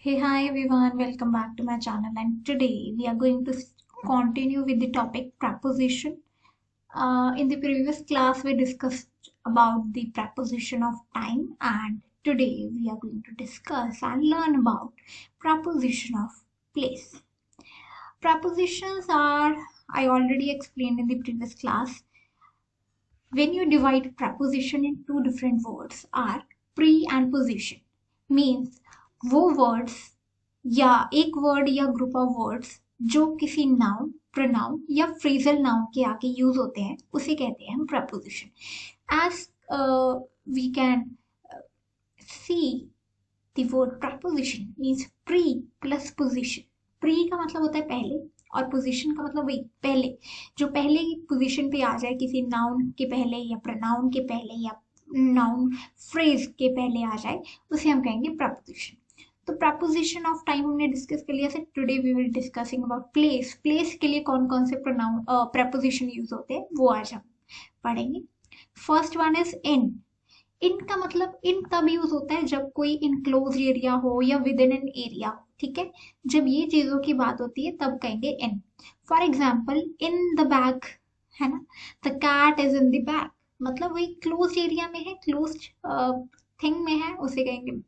Hey, hi everyone, welcome back to my channel. And today we are going to continue with the topic preposition. In the previous class, we discussed about the preposition of time, and today we are going to discuss and learn about preposition of place. Prepositions are, I already explained in the previous class, when you divide preposition in two different words are pre and position, means वो words या एक word या group of words जो किसी noun pronoun या phrasal noun के आगे use होते हैं उसे कहते हैं हम preposition. As we can see, the word preposition means pre plus position. Pre का मतलब होता है पहले और पोजीशन का मतलब वही पहले, जो पहले की पोजीशन पे आ जाए किसी नाउन के पहले या प्रोनाउन के पहले या नाउन फ्रेज के पहले आ जाए उसे हम कहेंगे preposition. तो preposition ऑफ टाइम हमने डिस्कस कर लिया. So today we will discussing about place. Place के लिए कौन कौन से प्रोनाउन preposition यूज होते हैं वो आज हम पढ़ेंगे. First one is in. In का मतलब इन तब यूज होता है जब कोई इनक्लोज एरिया हो या विद इन एन एरिया हो. ठीक है, जब ये चीजों की बात होती है तब कहेंगे in. For example in the bag, है ना, the cat is in the bag, मतलब वही क्लोज एरिया में है, क्लोज थिंग में है, उसे कहेंगे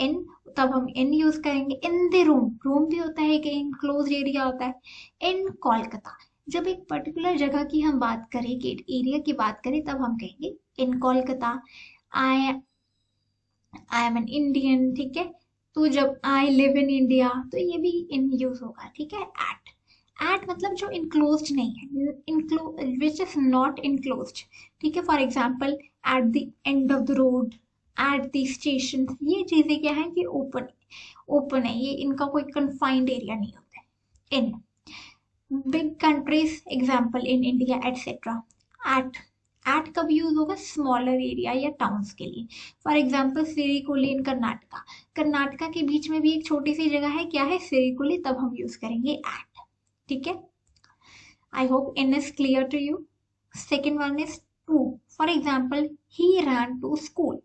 इन. तब हम इन यूज करेंगे. इन द रूम, रूम भी होता है कि इनक्लोज एरिया होता है. इन कोलकाता, जब एक पर्टिकुलर जगह की हम बात करें कि एरिया की बात करें तब हम कहेंगे in Kolkata. I am an Indian. ठीक है, तो जब आई लिव इन इंडिया तो ये भी इन यूज होगा. ठीक है. एट, एट मतलब जो इनक्लोज नहीं है, विच इज नॉट इनक्लोज. ठीक है, for example at the end of the road, at the station, ये चीजें क्या है कि ओपन ओपन है, ये इनका कोई कन्फाइंड एरिया नहीं होता है. In big countries, example in India etcetera. At, at कब यूज होगा? स्मॉलर एरिया या टाउन्स के लिए. For example Sirikuli in Karnataka, Karnataka के बीच में भी एक छोटी सी जगह है, क्या है? सिरिकुली. तब हम यूज करेंगे एट. ठीक है, I hope in is clear to you. Second one is to. For example he ran to school.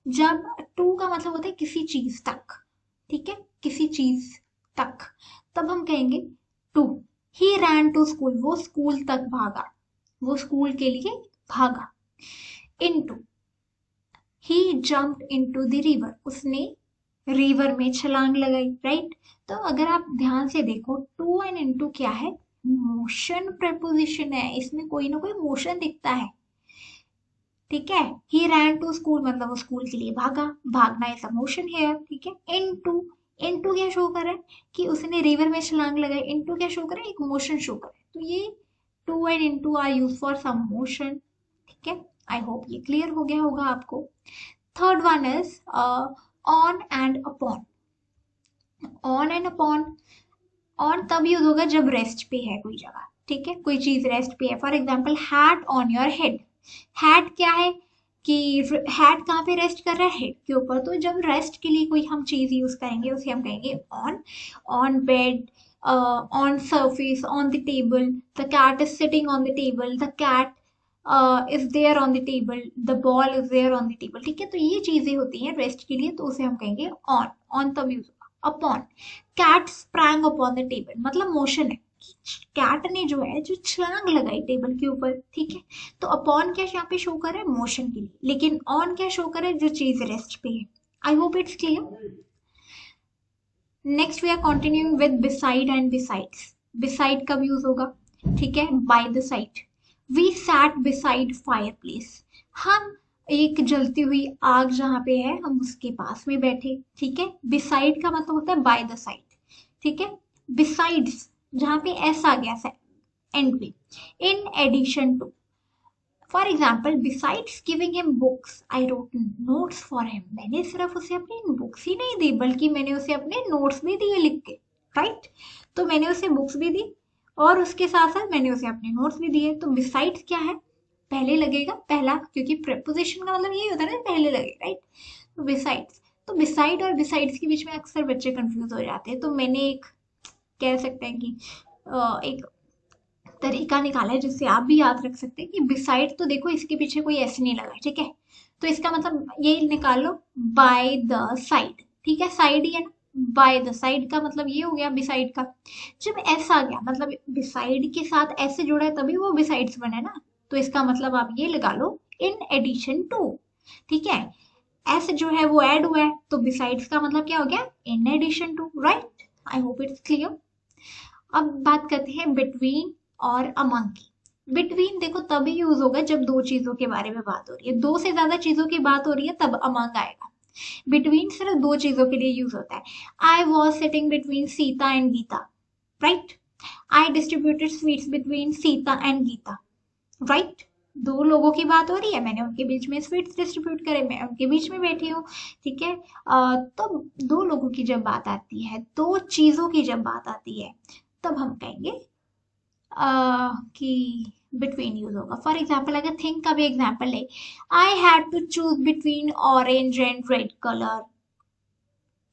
जब टू का मतलब होता है किसी चीज तक. ठीक है, किसी चीज तक, तब हम कहेंगे to. He ran to school, वो स्कूल तक भागा, वो स्कूल के लिए भागा. Into, he jumped into the river, उसने रिवर में छलांग लगाई. राइट, तो अगर आप ध्यान से देखो टू एंड इनटू क्या है? मोशन प्रपोजिशन है, इसमें कोई ना कोई मोशन दिखता है. ठीक है, ही रैन टू स्कूल मतलब वो स्कूल के लिए भागा, भागना इज अ मोशन है. ठीक है. इनटू, इनटू क्या शो कर रहा है कि उसने रिवर में छलांग लगाई. इनटू क्या शो कर रहा है? एक मोशन शो कर रहा है. तो ये to and into are use for some motion. ठीक है, आई होप ये क्लियर हो गया होगा आपको. Third one is on and upon. On and upon, on तब यूज होगा जब रेस्ट पे है कोई जगह. ठीक है, कोई चीज रेस्ट पे है. For example hat on your head. Hat क्या है कि हैट कहाँ पे रेस्ट कर रहा है? हेड के ऊपर. तो जब रेस्ट के लिए कोई हम चीज यूज करेंगे उसे हम कहेंगे on. On bed, on surface, on the table, the cat is sitting on the table, the cat is there on the table, the ball is there on the table. ठीक है, तो ये चीजें होती हैं रेस्ट के लिए, तो उसे हम कहेंगे on. on तब यूज होगा. upon, cat sprang upon the table मतलब मोशन है, कैट ने जो है जो छलांग लगाई टेबल के ऊपर. ठीक है, तो अपॉन क्या यहाँ पे शो कर रहा है? मोशन के लिए. लेकिन ऑन क्या शो कर रहा है? जो चीज रेस्ट पे है. I hope it's clear. Next we are continuing with beside and besides. Beside कब यूज होगा? ठीक है, by the side. We sat beside fireplace, हम एक जलती हुई आग जहां पे है हम उसके पास में बैठे. ठीक है, बिसाइड का मतलब होता है बाय द साइड. ठीक है, बिसाइड्स जहां पे एस आ गया एंड पे. In addition to, for example besides giving him books I wrote notes for him. मैंने सिर्फ उसे अपनी बुक्स ही नहीं दी बल्कि मैंने उसे अपने नोट्स भी दिए लिख के. राइट, तो मैंने उसे बुक्स भी दी और उसके साथ साथ मैंने उसे अपने नोट्स भी दिए. तो बिसाइड्स क्या है? पहले लगेगा पहला, क्योंकि प्रेपोजिशन का मतलब यही होता है ना, पहले लगेगा. राइट, तो बिसाइड्स. तो बिसाइड और बिसाइड्स के बीच में अक्सर बच्चे कंफ्यूज हो जाते हैं. तो मैंने एक कह सकते हैं कि एक तरीका निकाला है जिससे आप भी याद रख सकते हैं कि बिसाइड, तो देखो इसके पीछे कोई एस नहीं लगा है. ठीक है, तो इसका मतलब ये निकाल लो बाय द साइड. ठीक है, साइड ही है ना, बाय द साइड का मतलब ये हो गया बिसाइड का। जब एस आ गया मतलब बिसाइड के साथ एस जुड़ा है तभी वो बिसाइड्स बने ना, तो इसका मतलब आप ये लगा लो इन एडिशन टू। ठीक है, एस जो है वो ऐड हुआ है तो बिसाइड्स का मतलब क्या हो गया, in addition to, right. I hope it's clear. अब बात करते हैं बिटवीन और अमंग की। बिटवीन देखो तभी यूज होगा जब दो चीजों के बारे में बात हो रही है, दो से ज्यादा चीजों की बात हो रही है तब अमंग आएगा। बिटवीन सिर्फ दो चीजों के लिए यूज होता है। I was sitting between Sita and Gita, right. I distributed sweets between Sita and Gita, right. दो लोगों की बात हो रही है, मैंने उनके बीच में स्वीट्स डिस्ट्रीब्यूट करे, मैं उनके बीच में बैठी हूँ। ठीक है, तो दो लोगों की जब बात आती है, दो चीजों की जब बात आती है, तब हम कहेंगे कि बिटवीन यूज होगा। फॉर एग्जाम्पल अगर थिंक का भी एग्जाम्पल ले, I had to choose between orange and red colour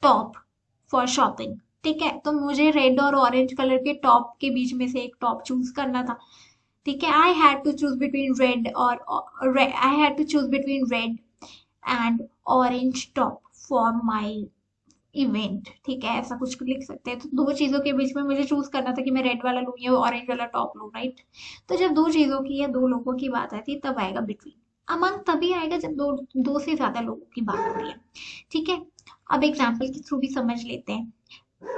top for shopping. ठीक है, तो मुझे रेड और ऑरेंज कलर के टॉप के बीच में से एक टॉप चूज करना था। ठीक है, I had to choose between red और I had to choose between red and orange top for my event. ठीक है, ऐसा कुछ लिख सकते हैं। तो दो चीजों के बीच में मुझे चूज करना था कि मैं रेड वाला लूँ या ऑरेंज वाला टॉप लूँ, राइट। तो जब दो चीजों की या दो लोगों की बात आती है तब आएगा बिटवीन। अमंग तभी आएगा जब दो से ज्यादा लोगों की बात हो रही है। ठीक है, अब एग्जाम्पल के थ्रू भी समझ लेते हैं।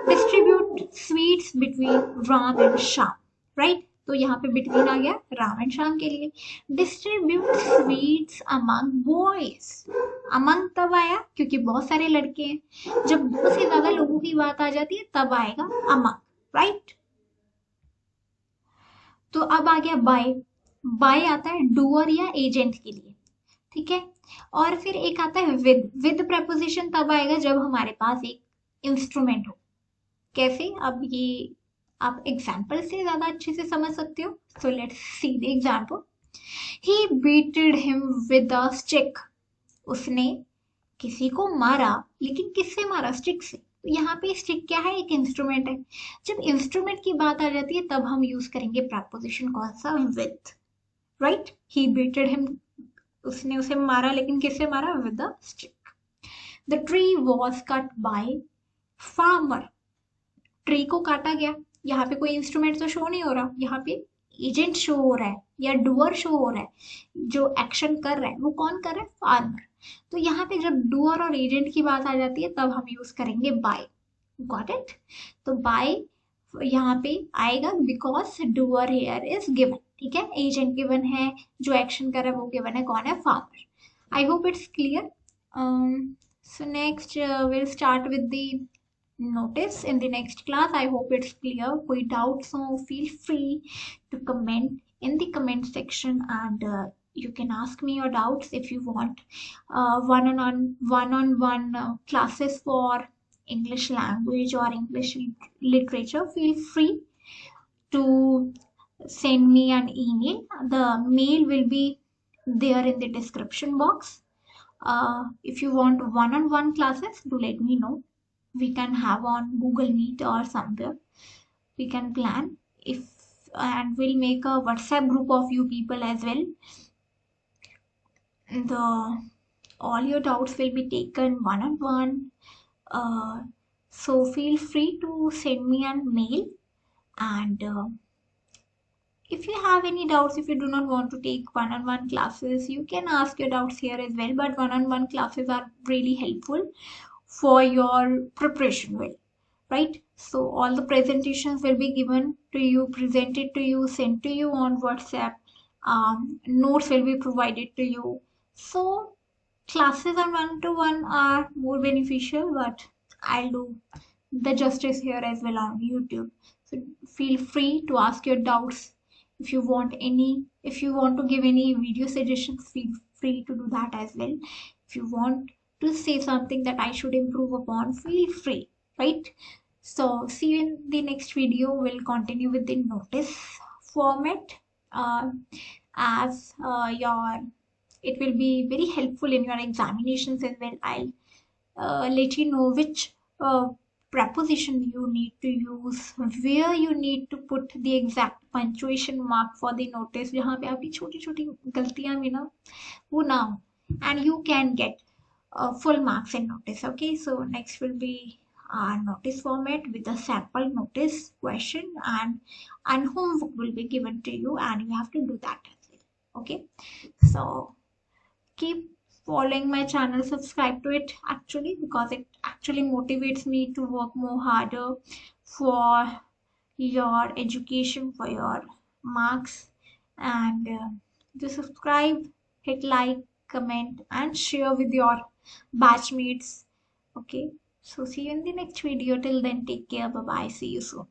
Distribute sweets between Ram and Shyam, right. तो यहाँ पे बिटवीन आ गया राम एंड श्याम के लिए। Distribute sweets among boys, among तब आया क्योंकि बहुत सारे लड़के हैं। जब दो से ज्यादा लोगों की बात आ जाती है तब आएगा अमंग, राइट। तो अब आ गया बाय। बाय आता है डूअर या एजेंट के लिए। ठीक है, और फिर एक आता है विद प्रपोजिशन तब आएगा जब हमारे पास एक इंस्ट्रूमेंट हो। कैसे, अब ये आप एग्जाम्पल से ज्यादा अच्छे से समझ सकते हो। So let's see the example. He beated him with a stick, उसने किसी को मारा, लेकिन किससे मारा, स्टिक से। तो यहाँ पे स्टिक क्या है, एक इंस्ट्रूमेंट है। जब इंस्ट्रूमेंट की बात आ जाती है तब हम यूज करेंगे प्रपोजिशन कौन सा, with, right. He beated him, उसने उसे मारा लेकिन किससे मारा, with a stick. The tree was cut by farmer, tree को काटा गया। यहाँ पे कोई इंस्ट्रूमेंट तो शो नहीं हो रहा, यहाँ पे एजेंट शो हो रहा है या डूअर शो हो रहा है। जो एक्शन कर रहा है वो कौन कर रहा है, फार्मर। तो यहाँ पे जब डूअर और एजेंट की बात आ जाती है तब हम यूज करेंगे बाय। Got it. तो बाय यहाँ पे आएगा because doer here is given. ठीक है, एजेंट गिवन है, जो एक्शन कर रहा है वो गिवन है, कौन है, farmer. I hope it's clear. So next will start with the notice in the next class. I hope it's clear. कोई doubts हो, feel free to comment in the comment section, and you can ask me your doubts if you want one-on-one classes for English language or English literature. Feel free to send me an email. The mail will be there in the description box. If you want one-on-one classes, do let me know. We can have on Google Meet or somewhere. We can plan if, and we'll make a WhatsApp group of you people as well. The all your doubts will be taken one on one. So feel free to send me an mail, and if you have any doubts, if you do not want to take one-on-one classes, you can ask your doubts here as well. But one-on-one classes are really helpful for your preparation well, right. So all the presentations will be given to you, presented to you, sent to you on WhatsApp. Notes will be provided to you. So classes on one-to-one are more beneficial, but I'll do the justice here as well on YouTube. So feel free to ask your doubts. If you want to give any video suggestions, feel free to do that as well. If you want to say something that I should improve upon, feel free, right. So see you in the next video. We'll continue with the notice format, as it will be very helpful in your examinations as well. I'll let you know which preposition you need to use, where you need to put the exact punctuation mark for the notice, जहाँ पे आपकी छोटी छोटी गलतियां भी ना वो ना हो, and you can get full marks in notice. Okay, so next will be notice format with a sample notice question, and homework will be given to you and you have to do that as well. Okay, so keep following my channel, subscribe to it actually, because it actually motivates me to work more harder for your education, for your marks. And to subscribe, hit like, comment and share with your batchmates. Okay, so see you in the next video. Till then, take care. Bye bye, see you soon.